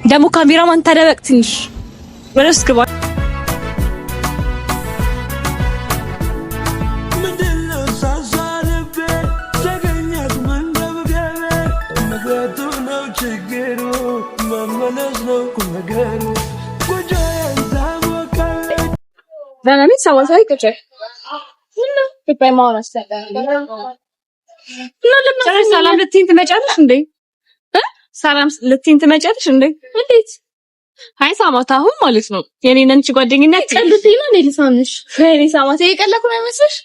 ደግሞ ካሜራማን ተደበቅ ትንሽ ወደስ ግባ Dynamic someone say que no que payment ሰላም ልትይኝ ትመጫለሽ እንዴ? ሰላም ልትይኝ ትመጫለሽ እንዴ? እንዴት? አይ ሳማት አሁን ማለት ነው የኔን አንቺ ጓደኝነት ቀልብኝ ነው እንዴ ልሳንሽ? ፈሪ ሳማት እየቀለኩ ነው አይመስልሽ?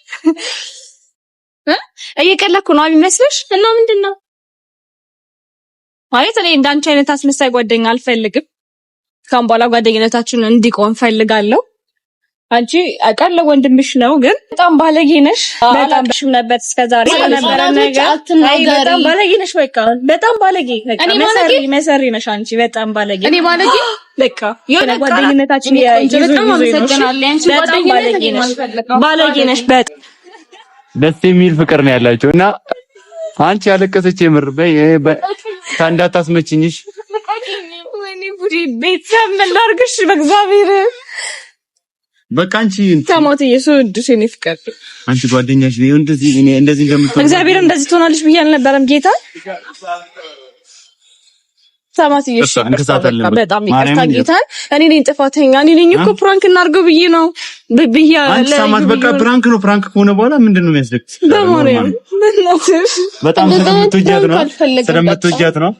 እየቀለኩ ነው አይመስልሽ? እና ምንድነው? ማለት እኔ እንዳንቺ አይነት አስመሳይ ጓደኛ አልፈልግም። ካም በኋላ ጓደኝነታችን እንዲቆም ፈልጋለሁ። አንቺ አቃለ ወንድምሽ ነው ግን በጣም ባለጌ ነሽ። በጣም ብሽም ነበር እስከዛሬ ነበር ነገር በጣም ባለጌ ነሽ። በጣም ባለጌ መሰሪ ነሽ አንቺ በጣም ባለጌ። እኔ ባለጌ በቃ የሆነ ጓደኝነታችን በጣም አመሰግናለሁ። አንቺ በጣም ባለጌ ነሽ። በጣም ደስ የሚል ፍቅር ነው ያላችሁ እና አንቺ ያለቀሰች የምር እንዳታስመችኝሽ። ወይኔ ቡዲ ቤተሰብ ምን ላድርግሽ በእግዚአብሔር በቃ አንቺ ታሞት ኢየሱስ እኔ ፍቅር አንቺ ጓደኛሽ ነው እንደዚህ እንደምትሆን እግዚአብሔር እንደዚህ ትሆናለሽ ብዬ አልነበረም ጌታ ታሞት ኢየሱስ በጣም ይቅርታ ጌታ እኔ ነኝ ጥፋተኛ እኔ ነኝ እኮ ፕራንክ እናድርገው ብዬ ነው ብዬ አንቺ ታማት በቃ ፕራንክ ነው ፕራንክ ከሆነ በኋላ ምንድነው የሚያስደክስ በጣም ስለምትወጃት ነው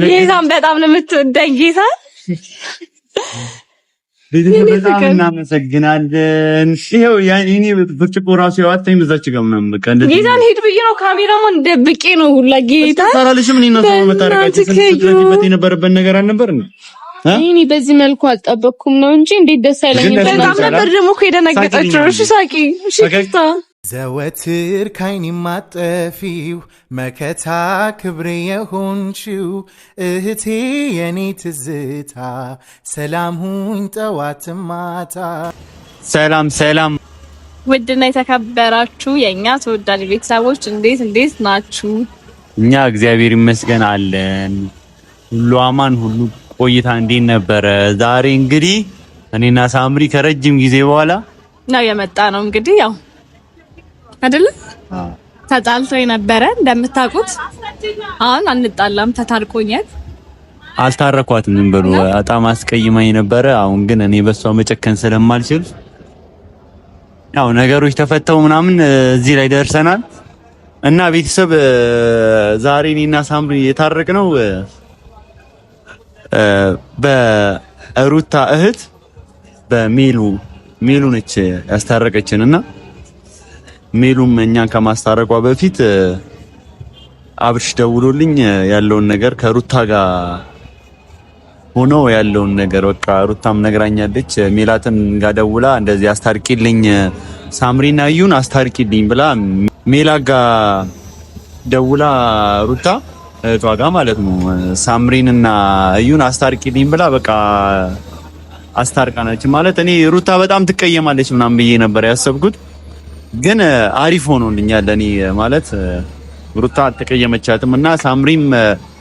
ጌታም በጣም ነው የምትወደኝ ጌታ በጣም እናመሰግናለን። ይሄው ያኔ ብርጭቆ ራሱ ያዋጣኝ በዛች ጋር ምናምን በቃ እንደዚህ ጌታን ሄድ ብዬ ነው ካሜራውን ደብቄ ነው ሁላ ጌታ ታራልሽም እኔ ነው መታረቃችን ስለዚህ የነበረበት ነገር አልነበር እንዴ? እኔ በዚህ መልኩ አልጠበቅኩም ነው እንጂ እንዴት ደስ አይለኝም። በጣም ነበር ደግሞ ከደነገጠችው። እሺ ሳቂ እሺ ክፍታ ዘወትር ካይኒ ማጠፊው መከታ ክብሬ የሆንሽው እህቴ የኔ ትዝታ ሰላም ሁኝ ጠዋት ማታ። ሰላም ውድና የተከበራችሁ የኛ ተወዳጅ ቤተሰቦች እንዴት ናችሁ? እኛ እግዚአብሔር ይመስገን አለን። ሁሉ አማን ሁሉ ቆይታ እንዴት ነበረ? ዛሬ እንግዲህ እኔና ሳምሪ ከረጅም ጊዜ በኋላ ነው የመጣ ነው እንግዲህ ያው አይደለ ተጣልቶ የነበረ እንደምታውቁት አሁን አንጣላም ተታርቆኛል። አልታረኳትም ምን በሉ በጣም አስቀይማኝ ነበረ። አሁን ግን እኔ በሷ መጨከን ስለማልችል ያው ነገሮች ተፈተው ምናምን እዚህ ላይ ደርሰናል እና ቤተሰብ ዛሬ እኔና ሳምሪ የታረቅነው በሩታ እህት በሜሉ ነች ያስታረቀችንና ሜሉም እኛን ከማስታረቋ በፊት አብርሽ ደውሎልኝ ያለውን ነገር ከሩታ ጋር ሆኖ ያለውን ነገር በቃ ሩታም ነግራኛለች። ሜላትን ጋር ደውላ እንደዚህ አስታርቂልኝ ሳምሪና እዩን አስታርቂልኝ ብላ ሜላ ጋር ደውላ ሩታ እህቷ ጋር ማለት ነው ሳምሪንና እዩን አስታርቂልኝ ብላ በቃ አስታርቃናች ማለት እኔ ሩታ በጣም ትቀየማለች ምናምን ብዬ ነበር ያሰብኩት ግን አሪፍ ሆኖልኛል። እኔ ማለት ሩታ አልተቀየመቻትም እና ሳምሪም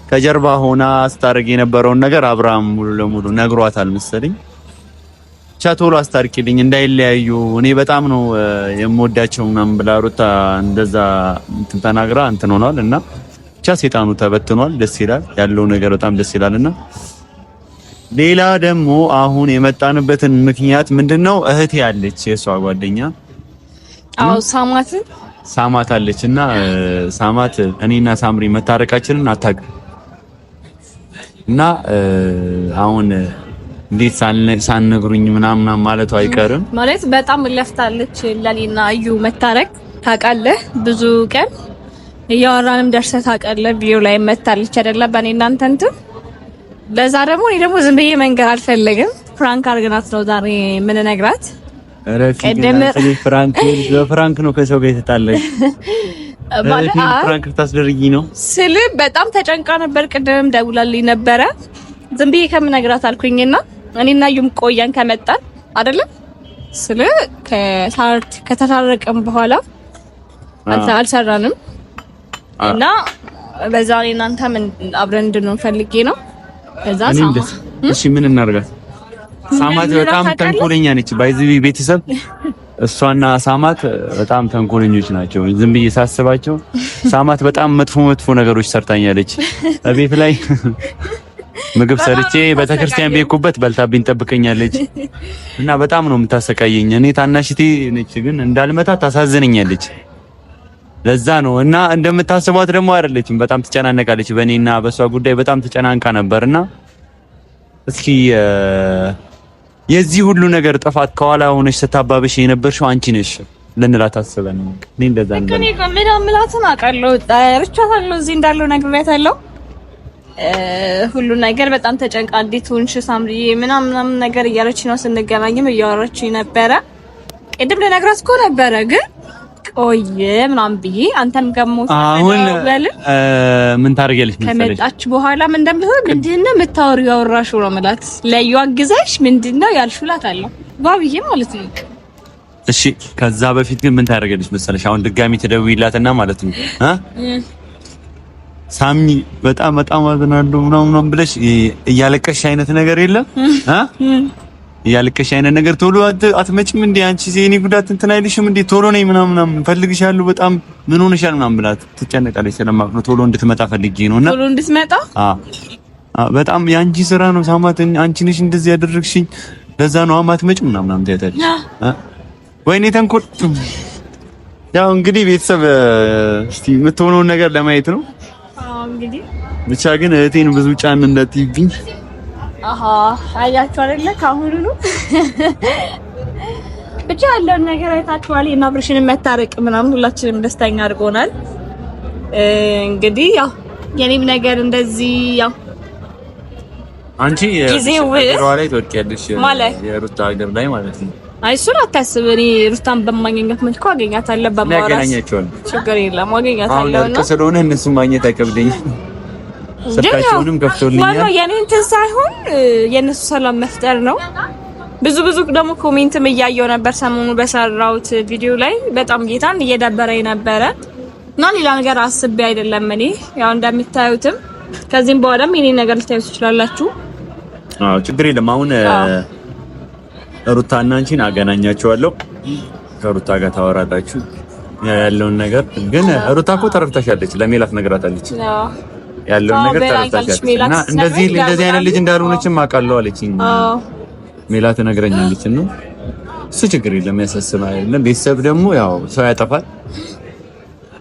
ከጀርባ ሆና አስታርቅ የነበረውን ነገር አብርሃም ሙሉ ለሙሉ ነግሯታል መሰለኝ። ቻቶሎ አስታርቂልኝ እንዳይለያዩ እኔ በጣም ነው የምወዳቸው ምናምን ብላ ሩታ እንደዛ ተናግራ እንትን ሆኗል እና ብቻ ሰይጣኑ ተበትኗል። ደስ ይላል ያለው ነገር በጣም ደስ ይላልና ሌላ ደግሞ አሁን የመጣንበትን ምክንያት ምንድነው እህቴ ያለች የሷ ጓደኛ አው ሳማት አለችና ሳማት እኔና ሳምሪ መታረቃችንን አታውቅም እና አሁን እንዴት ሳንነግሩኝ ምናምን ማለቱ አይቀርም ማለት በጣም ለፍታለች ለኔና እዩ መታረቅ ታውቃለህ። ብዙ ቀን እያወራንም ደርሰህ ታውቃለህ። ቪዲዮ ላይ መታለች አይደለ በእኔና አንተንት ለዛ ደግሞ እኔ ደግሞ ዝም ብዬ መንገር አልፈልግም። ፍራንክ አድርገናት ነው ዛሬ ምን ነግራት ፍራንክ ነው ከሰው ጋር የተጣለች ፍራንክ ታስደርጊ ነው ስል በጣም ተጨንቃ ነበር። ቅድም ደውላልኝ ነበረ ዝም ብዬ ከምነግራት አልኩኝና እኔና ዩም ቆያን ከመጣን አይደለም ስለ ከተታረቀም በኋላ አልሰራንም እና በዛሬ እናንተ ምን አብረን እንድንሆን ፈልጌ ነው ከዛ እሺ ምን እናርጋት? ሳማት በጣም ተንኮለኛ ነች። ባይዘቢ ቤተሰብ እሷና ሳማት በጣም ተንኮለኞች ናቸው። ዝም ብዬ ሳስባቸው ሳማት በጣም መጥፎ ነገሮች ሰርታኛለች። በቤት ላይ ምግብ ሰርቼ በተክርስቲያን ቤኩበት በልታብኝ ጠብቀኛለች እና በጣም ነው የምታሰቃየኝ። እኔ ታናሽቴ ነች ግን እንዳልመታ ታሳዝነኛለች። ለዛ ነው እና እንደምታስቧት ደግሞ አይደለችም። በጣም ትጨናነቃለች። በእኔና በሷ ጉዳይ በጣም ተጨናንቃ ነበርና እስኪ የዚህ ሁሉ ነገር ጥፋት ከኋላ ሆነሽ ስታባብሽ የነበርሽው አንቺ ነሽ ልንላት አስበን ነው። እኔ እንደዛ ነው እኔ ከመዳምላትን አውቃለሁ። ርቻታለሁ እዚህ እንዳለው ነግሬያታለሁ። ሁሉ ነገር በጣም ተጨንቃ እንዴት ሆንሽ ሳምሪ ምናምን ነገር እያለች ነው። ስንገናኝም እያወራችኝ ነበረ። ቅድም ልነግራት እኮ ነበረ ግን ቆየ ምናምን ብዬ አንተም ገሞት አሁን ምን ታደርጊያለሽ መሰለሽ? ከመጣች በኋላ ምን እንደምትሆን ምንድነው የምታወሪው? ያወራሽው ነው ማለት ለዩ አግዛሽ ምንድነው ያልሹላት አለ ባብዬ ማለት ነው። እሺ ከዛ በፊት ግን ምን ታደርጊያለሽ መሰለሽ? አሁን ድጋሚ ትደውይላትና ማለት ነው ሳሚ በጣም አዝናለሁ ምናምን ብለሽ እያለቀሽ አይነት ነገር የለም እያለቀሽ አይነት ነገር ቶሎ አትመጭም እንዴ አንቺ ዜኒ ጉዳት እንትን አይልሽም እንዴ? ቶሎ ነኝ ምናምን ፈልግሻለሁ በጣም ምን ሆነሻል ምናምን ብላት ትጨነቃለች። ስለማቅ ነው ቶሎ እንድትመጣ ፈልጌ ነውና ቶሎ እንድትመጣ በጣም ያንቺ ስራ ነው ሳማት፣ አንቺ ነሽ እንደዚህ ያደረግሽኝ ለዛ ነው አትመጭም ምናምን ትያታለች። ወይኔ ተንኮል። ያው እንግዲህ ቤተሰብ እስቲ የምትሆነውን ነገር ለማየት ነው እንግዲህ ብቻ ግን እህቴን ብዙ ጫን እንዳትይብኝ። አያችሁ አይደለ? ካሁኑ ብቻ ያለውን ነገር አይታችኋል። እና ብርሽን መታረቅ ምናምን ሁላችንም ደስተኛ አድርጎናል። እንግዲህ ያው የኔም ነገር እንደዚህ ያው አንቺ የሩታ ላይ ተወርቂያለሽ ማለት የሩታ ሀገር ላይ ማለት ነው። አይ እሱን አታስብ። እኔ ሩታን በማግኘት መልኩ አገኛታለሁ። በማውራት ችግር የለም አገኛታለሁ። እና ስለሆነ እነሱ ማግኘት አይከብደኝም። ስልካቸውንም ከፍቶልኛል። ዋናው የኔ እንትን ሳይሆን የነሱ ሰላም መፍጠር ነው። ብዙ ደግሞ ኮሜንትም እያየው ነበር ሰሞኑ በሰራውት ቪዲዮ ላይ በጣም ጌታን እየደበረኝ ነበረ እና ሌላ ነገር አስቤ አይደለም። እኔ ያው እንደምታዩትም ከዚህም በኋላም የኔ ነገር ልታዩት ትችላላችሁ። ችግር የለም። አሁን ሩታና አንቺን አገናኛቸዋለሁ። ከሩታ ጋር ታወራላችሁ ያለውን ነገር። ግን ሩታ እኮ ተረድታሻለች። ለሜላት ነግራታለች ያለውን ነገር ተረድታሻለች እና እንደዚህ አይነት ልጅ እንዳልሆነችም አውቃለሁ አለችኝ። ሜላት ነግረኛለች ነው እሱ ችግር የለም ያሳስብ አይደለም። ቤተሰብ ደግሞ ያው ሰው ያጠፋል።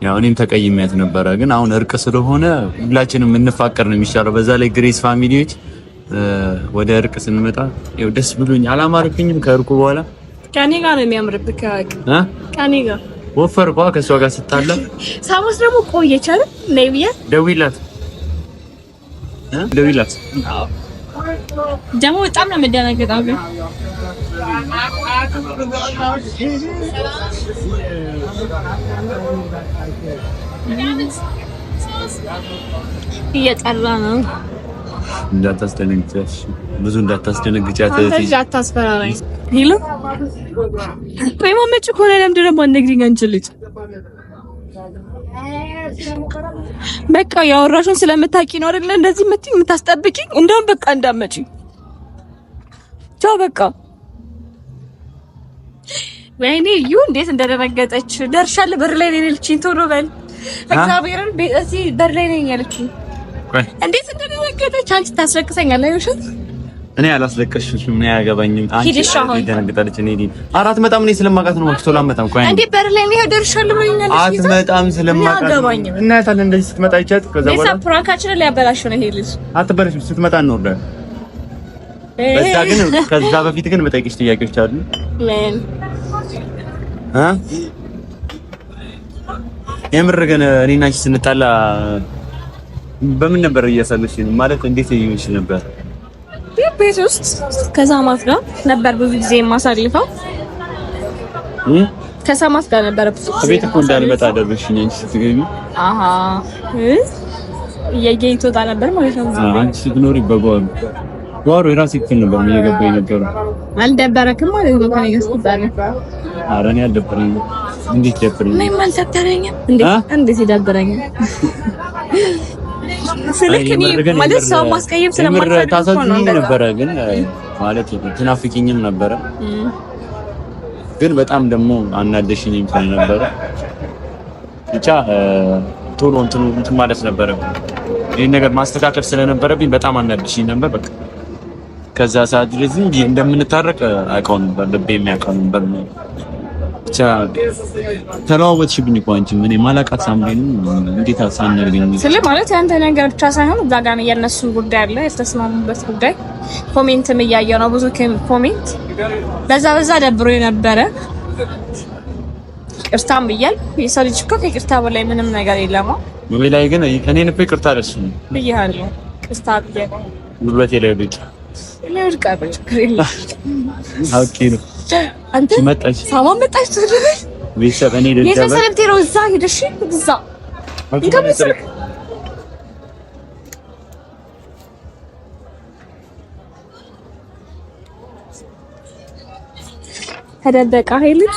ያው እኔም ተቀይሜያት ነበረ ግን አሁን እርቅ ስለሆነ ሁላችንም እንፋቀር ነው የሚሻለው። በዛ ላይ ግሬስ ፋሚሊዎች ወደ እርቅ ስንመጣ ያው ደስ ብሎኝ አላማረከኝም። ከእርቁ በኋላ ከኔ ጋር ነው የሚያምርብህ ከኔ ጋር ወፈር ባ ከሷ ጋር ስታላ ሳሙስ ደግሞ ቆየች አይደል? ነብያ ደውይላት ደግሞ በጣም ነው የምደነግጠው ግን እየጠራ ነው። እንዳታስደነግጫት ብዙ እንዳታስደነግጫት አንተ አታስፈራራኝ። ሄሎ ወይ ማመጭ ኮነ ለምንድን ነው ማንነግሪኝ አንቺ ልጅ? በቃ ያወራሽውን ስለምታውቂ ነው አይደል እንደዚህ የምታስጠብቂኝ? እንደውም በቃ እንዳመጪ ቻው በቃ። ወይኔ እዩ እንዴት እንደደረገጠች ደርሻለሁ። በር ላይ ነኝ ልጅ ቶሎ በል እግዚአብሔርን እዚህ በር ላይ ነኝ ያለችኝ እንዴት እንደደረገጠች አንቺ ታስለቅሰኛለሽ። እኔ አላስለቀሽሽም። ምን ያገባኝም አንቺ ደነግጣለች። እኔ አራት መጣም እኔ ስለማውቃት ነው ወክቶ ላመጣም ቆይ እንዴ በር ላይ ነው ደርሻለሁ ብለኛለሽ። አትመጣም ስለማውቃት እና ታዲያ እንደዚህ ስትመጣ ይቻት ከዛ በኋላ ለሳ ፕራንካችን ሊያበላሽ ነው ይሄ ልጅ። አትበላሽም ስትመጣ ነው ወርዳ በዛ ግን ከዛ በፊት ግን መጠየቅሽ ጥያቄዎች አሉ። ምን የምር ግን እኔና አንቺ ስንጣላ በምን ነበር እያሳለፍሽ ማለት እንዴት ይይሽ ነበር? ቤት ውስጥ ከሳማት ጋር ነበር ብዙ ጊዜ የማሳልፈው። ከሳማት ጋር ነበር ብዙ ጊዜ ቤት እኮ እንዳልመጣ አደረግሽኝ አንቺ ስትገቢ። የጌቶ ታ ነበር ማለት ነው። አንቺ ስትኖሪ ጓሮ የራሴ ክፍል ነበር እየገባኝ ነበር። አልደበረክም ማለት ነው ከኔ ጋር ስትጣላ? ኧረ እኔ አልደበረኝም። እንዴት ደበረኝ? እኔም አልደበረኝም። እንዴት ይደበረኛል? ስለከኒ ማለት ሰው ማስቀየም ስለማልፈልግ ታሳዝኝ ነበረ ግን ማለት ትናፍቂኝም ነበረ ግን በጣም ደግሞ አናደሽኝ እንኳን ነበረ ብቻ ቶሎ እንትን ማለት ነበረ ይሄን ነገር ማስተካከል ስለነበረብኝ በጣም አናደሽኝ ነበር በቃ ከዛ ሰዓት ድረስ እንደምንታረቅ አውቀው ነበር ልቤ የሚያውቀው ነበር ብቻ ተለዋወጥሽብኝ እኮ አንቺ ምን ማላቃት ሳምሪን እንዴት አሳነርገኝ ስለ ማለት ያንተ ነገር ብቻ ሳይሆን እዛ ጋር የነሱ ጉዳይ አለ የተስማሙበት ጉዳይ ኮሜንትም እያየሁ ነው ብዙ ኮሜንት በዛ ደብሮ የነበረ ይቅርታም ብያል የሰው ልጅ እኮ ከይቅርታ በላይ ምንም ነገር የለም በላይ ግን እኔን እኮ ይቅርታ አለሽኝ ብያለሁ ይቅርታ ብያለሁ ጉልበቴ ላይ ልጅ ለውድቃ በችግር ኦኬ ነው አንተ መጣች ሳማ መጣች ትደረሽ ቤተሰብ እኔ ልጅ የሰሰብ ቴሮ እዛ ሄደሽ እዛ እንከብስልክ ተደበቃ ሄልሽ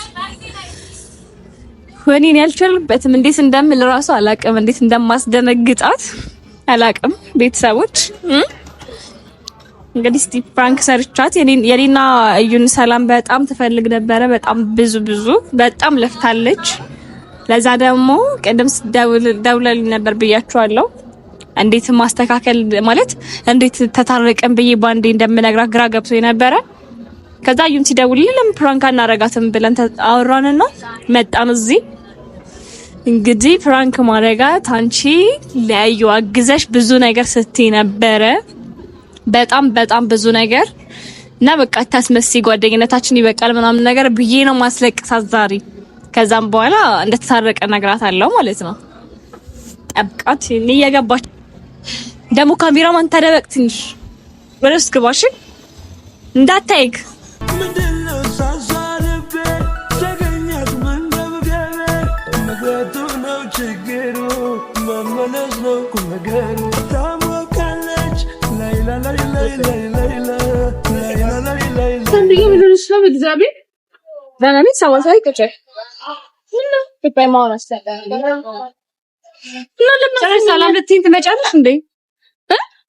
ወኔን ያልቻልበትም እንዴት እንደምል ራሱ አላቅም እንዴት እንደማስደነግጣት አላቅም ቤተሰቦች እንግዲህ ስቲ ፍራንክ ሰርቻት የኔና እዩን ሰላም በጣም ትፈልግ ነበረ በጣም ብዙ በጣም ለፍታለች ለዛ ደግሞ ቀደም ደውለልኝ ነበር ብያችኋለሁ እንዴት ማስተካከል ማለት እንዴት ተታረቀን ብዬ ባንዴ እንደምነግራት ግራ ገብቶ ነበረ ከዛ እዩን ሲደውልልኝ ለምን ፍራንክ አናረጋትም ብለን አወራንና መጣን እዚህ እንግዲህ ፍራንክ ማረጋት አንቺ ለዩ አግዘሽ ብዙ ነገር ስትይ ነበረ በጣም ብዙ ነገር እና በቃ ታስመስይ ጓደኝነታችን ይበቃል ምናምን ነገር ብዬ ነው ማስለቅሳት ዛሬ ከዛም በኋላ እንደተታረቀ ነግራት አለው ማለት ነው ጠብቃት እየገባች ደግሞ ካሜራማን ተደበቅ ትንሽ ወደስ ግባሽ እንዳታይክ ምንድነው ሳሳለበ ተገኛት መንገብገበ መግባቱ ነው ችግሩ መመለስ ነው ነገሩ ታሞካለች ላይላ ሰንድዬ ምን ነው በእግዚአብሔር ዳናሚ ሰዋሳይ ከጨ ምን ነው በቃ ማውራስ ሰላም ልትይኝ ትመጫለሽ እንዴ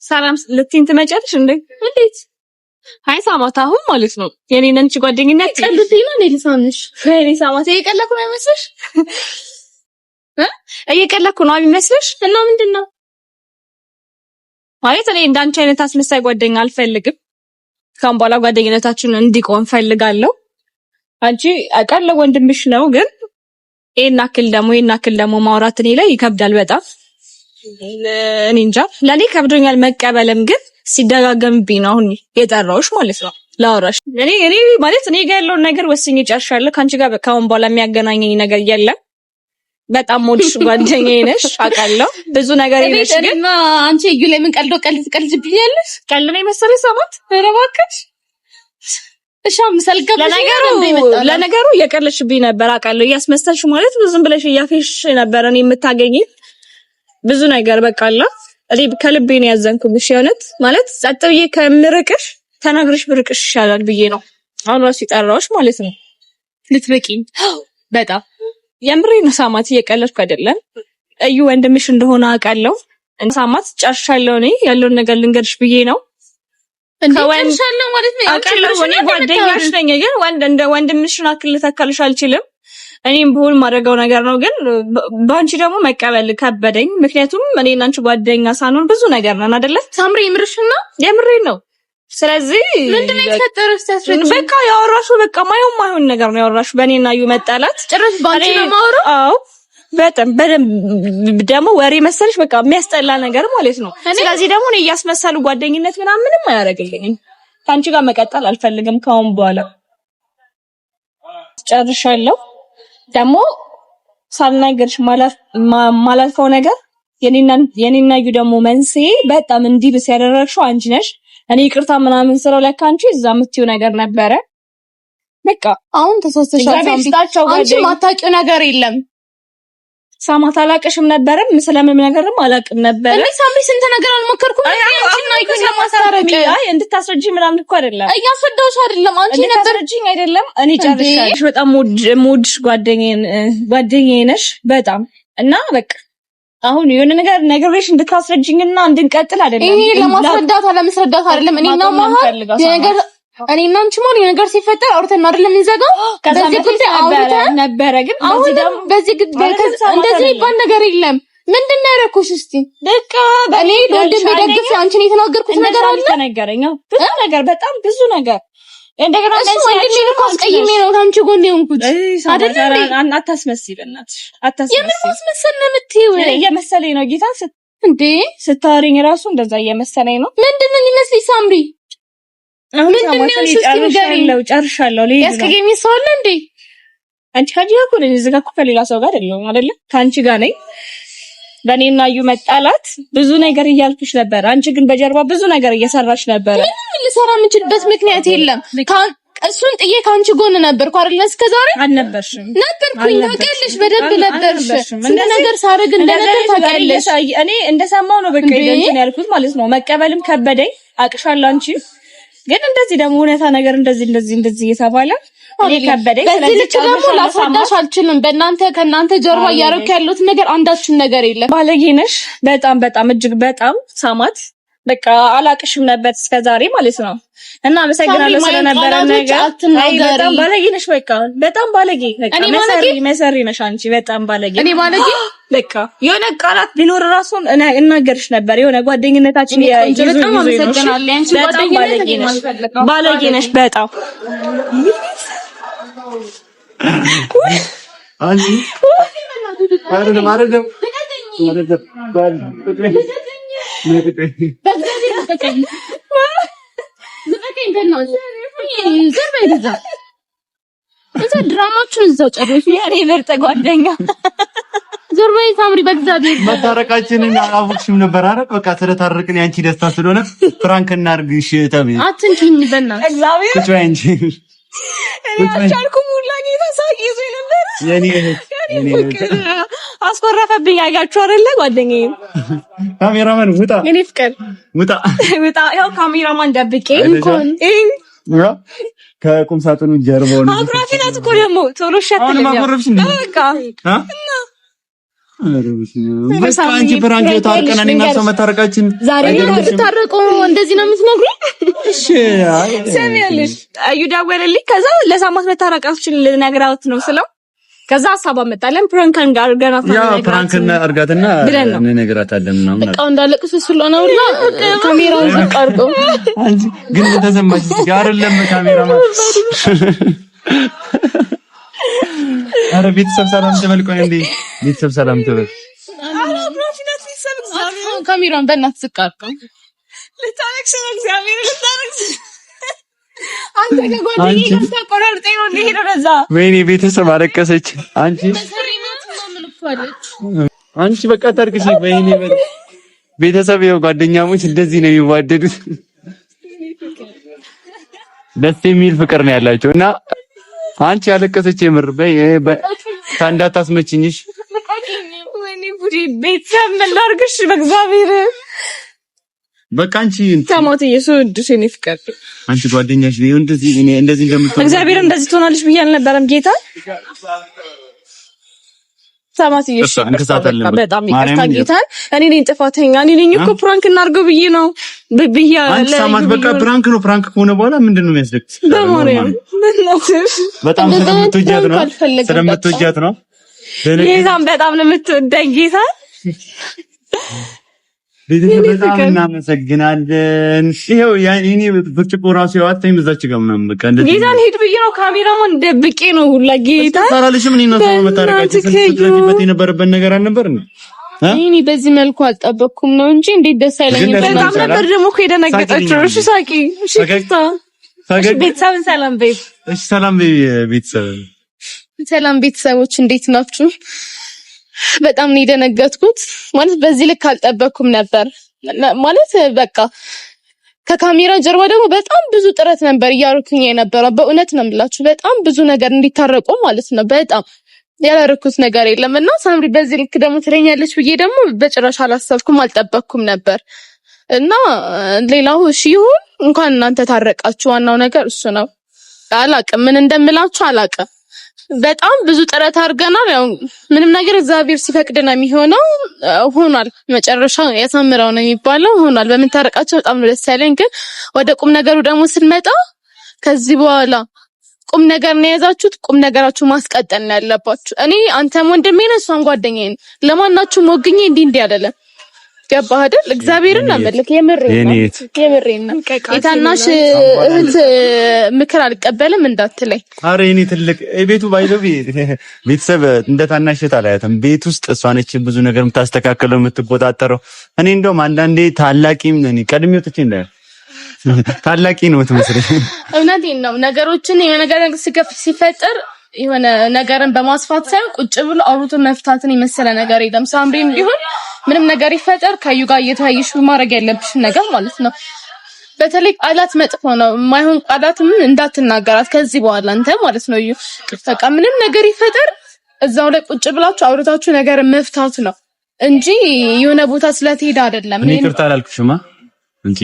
ሰላም ልትይኝ ትመጫለሽ እንዴ እንዴት ሃይ ሳማታ አሁን ማለት ነው የኔን አንቺ ጓደኝነት ቀልጥኝ ነው እንዴ ልሳንሽ ፈሪ ሳማታ እየቀለኩ ነው አይመስልሽ እየቀለኩ ነው አይመስልሽ እና ምንድነው ማለት እኔ እንዳንቺ አይነት አስመሳይ ጓደኛ አልፈልግም ካም በኋላ ጓደኝነታችን እንዲቆም ፈልጋለሁ አንቺ አቀለ ወንድምሽ ነው ግን ይናክል ደግሞ ማውራት እኔ ላይ ይከብዳል በጣም እኔ እንጃ ለኔ ከብዶኛል መቀበልም ግን ሲደጋገምብኝ ነው አሁን የጠራውሽ ማለት ነው ላውራሽ እኔ ማለት እኔ ጋር ያለው ነገር ወስኜ ጨርሻለሁ ካንቺ ጋር ካሁን በኋላ የሚያገናኘኝ ነገር የለም በጣም ሞድሽ ጓደኛዬ ነሽ አውቃለሁ ብዙ ነገር ይነሽ ግን አንቺ እዩ ላይ ምን ቀልድብኛለሽ ቀልድ ነው መሰለኝ ሰማት ረባከሽ እሺ ምሰልከብ ለነገሩ እየቀለድሽብኝ ነበር አውቃለሁ እያስመሰልሽ ማለት ብዙም ብለሽ እያፌሽ ነበር እኔ የምታገኝ ብዙ ነገር በቃላ እኔ ከልቤ ነው ያዘንኩብሽ የሆነት ማለት ጸጥ ብዬ ከምርቅሽ ተናግረሽ ብርቅሽ ይሻላል ብዬ ነው አሁን ራሱ ይጣራውሽ ማለት ነው ልትበቂኝ በጣም የምሬ ነው ሳማት እየቀለድኩ አይደለም እዩ ወንድምሽ እንደሆነ አውቃለሁ ሳማት ጨርሻለሁ እኔ ያለውን ነገር ልንገርሽ ብዬ ነው ከወንድምሻለሁ ማለት ነው አውቃለሁ እኔ ጓደኛሽ ነኝ ግን እንደ ወንድምሽን አክል ተካልሽ አልችልም እኔም በሁሉ ማድረገው ነገር ነው ግን ባንቺ ደግሞ መቀበል ከበደኝ ምክንያቱም እኔ እና አንቺ ጓደኛ ሳንሆን ብዙ ነገር ነን አይደለ ሳምሪ የምርሽና የምሬ ነው ስለዚህ ምንድነው የተፈጠረው ስታስረጅ በቃ ያወራሹ በቃ ማይሆን ነገር ነው ያወራሹ በእኔና እዩ መጣላት ጭራሽ ባንቺ ነው ማውራው አዎ በጣም ደግሞ ወሬ መሰለሽ በቃ የሚያስጠላ ነገር ማለት ነው ስለዚህ ደግሞ እኔ እያስመሰሉ ጓደኝነት ምንም አያረጋግልኝም ካንቺ ጋር መቀጠል አልፈልግም ካሁን በኋላ ጨርሻለሁ ደግሞ ሳልናገርሽ ማላልፈው ነገር የኔና እዩ ደግሞ መንስኤ በጣም እንዲብስ ያደረግሽው አንቺ ነሽ እኔ ይቅርታ ምናምን ስለው ለካ አንቺ እዛ የምትይው ነገር ነበረ በቃ አሁን ተሳስተሻል አንቺ ማታውቂው ነገር የለም ሳማት አላቀሽም ነበርም ስለምን ነገርም አላቅም ነበር እኔ ሳምሪ ስንት ነገር አልሞከርኩም አንቺና እዩ ለማስታረቅ አይ እንድታስረጂ ምናምን እኮ አይደለም እያስረዳሁሽ አይደለም አንቺ ነበርጂኝ አይደለም እኔ ጨርሻለሁ በጣም ሙድሽ ጓደኛዬ ነሽ በጣም እና በቃ አሁን የሆነ ነገር ነግሬሽ እንድታስረጅኝና እንድንቀጥል አይደለም። ይሄ ለማስረዳት አለመስረዳት አይደለም። እኔና መሀል የነገር እኔና አንቺ ማለት የነገር ሲፈጠር አውርተን አይደለም እንዘጋው። በዚህ ጉዳይ አውርተን ነበረ፣ ግን በዚህ ጉዳይ እንደዚህ ይባል ነገር የለም። ምንድነው ያደረኩሽ? እስቲ በቃ እኔ ወንድም ደግፍ አንቺን የተናገርኩት ነገር አለ ተነገረኝ። ብዙ ነገር በጣም ብዙ ነገር እንደገና እሱ ወንድሜ ነው አስቀይሜ ነው አንቺ ጎን የሆንኩት አይደል? አታስመስይ በእናትሽ አታስመስይ። የምን ማስመሰል ነው የምትይው? እየመሰለኝ ነው ጌታ እንዴ ስታወሪኝ ራሱ እንደዛ እየመሰለኝ ነው። ምንድነው የሚመስልሽ ሳምሪ? ምንድነው ጨርሻለሁ። ያስቀየሚ ሰው አለ እንዴ? አንቺ ጋር እኮ ነኝ። እዚህ ጋር እኮ ከሌላ ሰው ጋር አይደለም አይደለ? ከአንቺ ጋር ነኝ። በእኔና እዩ መጣላት ብዙ ነገር እያልኩሽ ነበር። አንቺ ግን በጀርባ ብዙ ነገር እየሰራሽ ነበር። ምንም ልሰራ የምችልበት ምክንያት የለም። እሱን ጥዬ ከአንቺ ጎን ነበርኩ አይደል? እስከዛሬ አልነበርሽም? ነበርኩኝ። ታውቂያለሽ፣ በደንብ ነበርሽ። ስንት ነገር ሳደርግ እንደነበር ታውቂያለሽ። እኔ እንደሰማው ነው በቃ እንትን ያልኩት ማለት ነው። መቀበልም ከበደኝ አቅሻለሁ። አንቺ ግን እንደዚህ ደግሞ እውነታ ነገር እንደዚህ እየተባለ እኔ ከበደኝ። ስለዚህ ደግሞ ላስረዳሽ አልችልም። ከእናንተ ጀርባ እያደረኩ ያለሁት ነገር አንዳችን ነገር የለም። ባለጌ ነሽ በጣም እጅግ በጣም ሳማት። በቃ አላቅሽም ነበር እስከዛሬ ማለት ነው። እና አመሰግናለሁ ስለነበረ ነገር። በጣም ባለጌ ነሽ። በጣም ባለጌ መሰሪ ነሽ አንቺ። በጣም ባለጌ እኔ ባለጌ በቃ የሆነ ቃላት ቢኖር ራሱን እናገርሽ ነበር። የሆነ ጓደኝነታችን በጣም አመሰግናለሁ። አንቺ ጓደኝነት ባለጌ ነሽ በጣም አንቺ አይደለም ድራማችሁን እዛው ጨርሱ። የኔ ምርጥ ጓደኛ ዞር በይ ሳምሪ። በእግዚአብሔር መታረቃችንን አላወቅሽም ነበር አይደል? በቃ ስለታረቅን ያንቺ ደስታ ስለሆነ ፍራንክ እናድርግሽ ተብዬ አትንኪኝ በእናትሽ እግዚአብሔር ቁጭ በይ እንጂ አልቻልኩም። ሁላ ተሳቂ ይዞኝ ነበር። የኔ አስኮረፈብኝ። አያችሁ አይደለ ጓደኛዬ? ካሜራማን ውጣ፣ የኔ ፍቅር ውጣ። ያው ካሜራማን ደብቄ እንኳን ከቁም ሳጥኑ ጀርባው ነው። አብራፊ ናት እኮ ደግሞ ቶሎ ሸት አሁን ማቆረብሽ እንዴ? በቃ በቃ አንቺ ፍራንክ ታርቀና እኔና እሷ መታረቃችን ዛሬ ነው ተታረቁ። እንደዚህ ነው የምትነግሩኝ? እሺ ሰሚያለሽ። እዩ ደወለልኝ። ከዛ ለሳማት መታረቃችን ልነግራት ነው ስለው ከዛ ሀሳብ አመጣለን። ፕራንክ አድርገናት ነው ያ ፕራንክ አድርጋትና እንነግራታለን ምናምን በቃ እንዳለቅስ ስለሆነ ሁላ ካሜራውን ዘቃርቆ አንቺ ግን ተሰማች አይደለም ካሜራማን። አረ ቤተሰብ ሰላም ተበልቆኝ እንዴ ቤተሰብ ሰላም ተበል። ካሜራውን በእናትህ ዝቃርቆ ልታረክስ ነው እግዚአብሔር ልታረክስ አንተ ከጓደኛዬ ጋር ተቆራርጠኝ ነው እንደሄደ ረዛ። ወይኔ ቤተሰብ አለቀሰች። አንቺ በቃ ታርክሽ። ወይኔ ቤተሰብ ይኸው ጓደኛሞች እንደዚህ ነው የሚዋደዱት። ደስ የሚል ፍቅር ነው ያላቸው እና አንቺ ያለቀሰች የምር እንዳታስመችኝሽ። ወይኔ ጉዲ ቤተሰብ ምን ላድርግሽ በእግዚአብሔር በቃ አንቺ ታሞት ኢየሱስ እኔ ፍቅር አንቺ ጓደኛሽ ነው እንደዚህ እንደምትሆን እግዚአብሔር እንደዚህ ትሆናለሽ ብዬ አልነበረም። ጌታ ታሞት ኢየሱስ በጣም ይቅርታ ጌታ። እኔ ነኝ ጥፋተኛ። እኔ ነኝ እኮ ፕራንክ እናድርገው ብዬ ነው ብያ አንቺ ታማት በቃ ፕራንክ ነው። ፕራንክ ከሆነ በኋላ ምንድነው የሚያስደክት? በጣም ስለምትወጃት ነው። ጌታን በጣም ነው የምትወደኝ ጌታ። በጣም እናመሰግናለን። ይሄው ያኔ ብርጭቆ ራሱ ያዋጣኝ በዛች ጋር ምናምን በቃ እንደዚህ ጌታን ሄድ ብዬ ነው ካሜራማን ደብቄ ነው ሁላ ጌታ ታላልሽም እኔ ነው መታረቃችን ስለዚህ የነበረበት ነገር አልነበር እንዴ? እኔ በዚህ መልኩ አልጠበቅኩም ነው እንጂ እንዴት ደስ አይለኝም። በጣም ነበር ደግሞ እኮ የደነገጠችው። እሺ ሳቂ፣ እሺ ቤተሰብን ሰላም ቤት፣ እሺ ሰላም ቤተሰብ፣ ሰላም ቤተሰቦች እንዴት ናችሁ? በጣም ነው የደነገጥኩት። ማለት በዚህ ልክ አልጠበቅኩም ነበር። ማለት በቃ ከካሜራ ጀርባ ደግሞ በጣም ብዙ ጥረት ነበር እያደረኩኝ የነበረው። በእውነት ነው የምላችሁ በጣም ብዙ ነገር እንዲታረቁ ማለት ነው። በጣም ያላረኩት ነገር የለም እና ሳምሪ በዚህ ልክ ደግሞ ትለኛለች ብዬ ደግሞ በጭራሽ አላሰብኩም፣ አልጠበቅኩም ነበር እና ሌላው እሺ ይሁን እንኳን እናንተ ታረቃችሁ። ዋናው ነገር እሱ ነው። አላቅም ምን እንደምላችሁ አላቅም። በጣም ብዙ ጥረት አድርገናል። ያው ምንም ነገር እግዚአብሔር ሲፈቅድ ነው የሚሆነው። ሆኗል። መጨረሻ ያሳምረው ነው የሚባለው። ሆኗል። በመታረቃቸው በጣም ነው ደስ ያለኝ። ግን ወደ ቁም ነገሩ ደግሞ ስንመጣ ከዚህ በኋላ ቁም ነገር ነው የያዛችሁት። ቁም ነገራችሁ ማስቀጠል ነው ያለባችሁ። እኔ አንተም ወንድሜ ነህ፣ እሷም ጓደኛዬ ነህ። ለማናችሁም ወግኜ እንዲህ አይደለም። ገባህ አይደል? እግዚአብሔርን አመልክ። የምሬን ነው። የታናሽ እህት ምክር አልቀበልም እንዳትለኝ። አረ እኔ ትልቅ ቤቱ ባይዘው ቤተሰብ እንደ ታናሽ እህት አላያትም። ቤት ውስጥ እሷ ነች ብዙ ነገር የምታስተካክለው የምትቆጣጠረው። እኔ እንደውም አንዳንዴ ታላቂም ነኝ ቀድሜው ትቼ እንዳይ ታላቂ ነው የምትመስለኝ። እውነቴን ነው። ነገሮችን የሆነ ነገር ሲፈጠር የሆነ ነገርን በማስፋት ሳይሆን ቁጭ ብሎ አውርቶ መፍታትን የመሰለ ነገር የለም። ሳምሪም ቢሆን ምንም ነገር ይፈጠር ከዩ ጋር እየተያየሽ ማድረግ ያለብሽ ነገር ማለት ነው። በተለይ ቃላት መጥፎ ነው። የማይሆን ቃላትም እንዳትናገራት ከዚህ በኋላ አንተ ማለት ነው። ዩ በቃ ምንም ነገር ይፈጠር እዛው ላይ ቁጭ ብላችሁ አውርታችሁ ነገር መፍታት ነው እንጂ የሆነ ቦታ ስለተሄደ አይደለም። እኔ ይቅርታ አላልኩሽማ እንጂ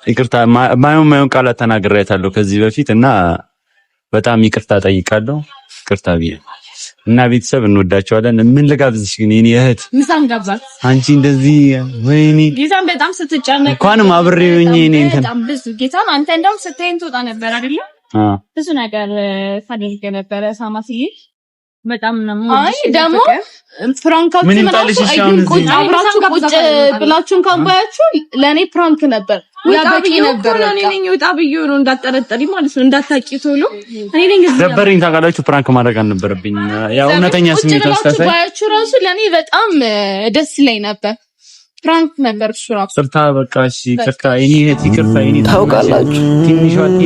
ይቅርታ ማየውን ቃላት ተናግሬያታለሁ ከዚህ በፊት እና በጣም ይቅርታ ጠይቃለሁ። ይቅርታ ብዬ እና ቤተሰብ እንወዳቸዋለን። ምን ልጋብዝሽ ግን የኔ እህት? ምሳም ጋብዛት። አንቺ እንደዚህ ወይኔ ጌታን በጣም ስትጨነቅ እንኳንም አብሬው እኔ እንትን በጣም ብዙ ጌታን አንተ እንደውም ስትይን ትወጣ ነበር አይደል? ብዙ ነገር ታደርገ ነበር ሳማስዬ በጣም ነው። አይ ደግሞ ፍራንካችሁ ምናምን አይሁን ቁጭ አብራችሁ ቁጭ ብላችሁን ካባያችሁ ለኔ ፍራንክ ነበር። ያ በቂ ነበር። እኔ ነኝ ወጣ ብዬ ነው እንዳጠረጠሪ ማለት ነው። እንዳታቂ ቶሎ እኔ ነኝ ደበረኝ። ታውቃላችሁ ፍራንክ ማድረግ አልነበረብኝ። ያው እውነተኛ ስሜት አስተሳሰብ ባያችሁ ራሱ ለኔ በጣም ደስ ይለኝ ነበር። ፍራንክ ነበር እሱ ራሱ። ስርታ በቃ እሺ ከካ እኔ ይቅርታ እኔ ታውቃላችሁ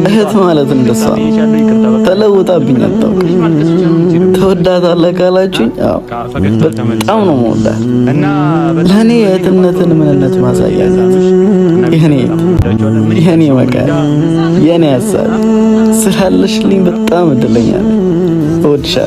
እህት ማለት እንደሷ ተለውጣብኝ አታውቅም። ትወዳታለህ ካላችሁኝ አዎ በጣም ነው የምወዳት እና ለኔ እህትነትን ምንነት ማሳያ የኔ መቃ የኔ ሀሳብ ስላለሽልኝ በጣም እድለኛ ነኝ። እወድሻለሁ።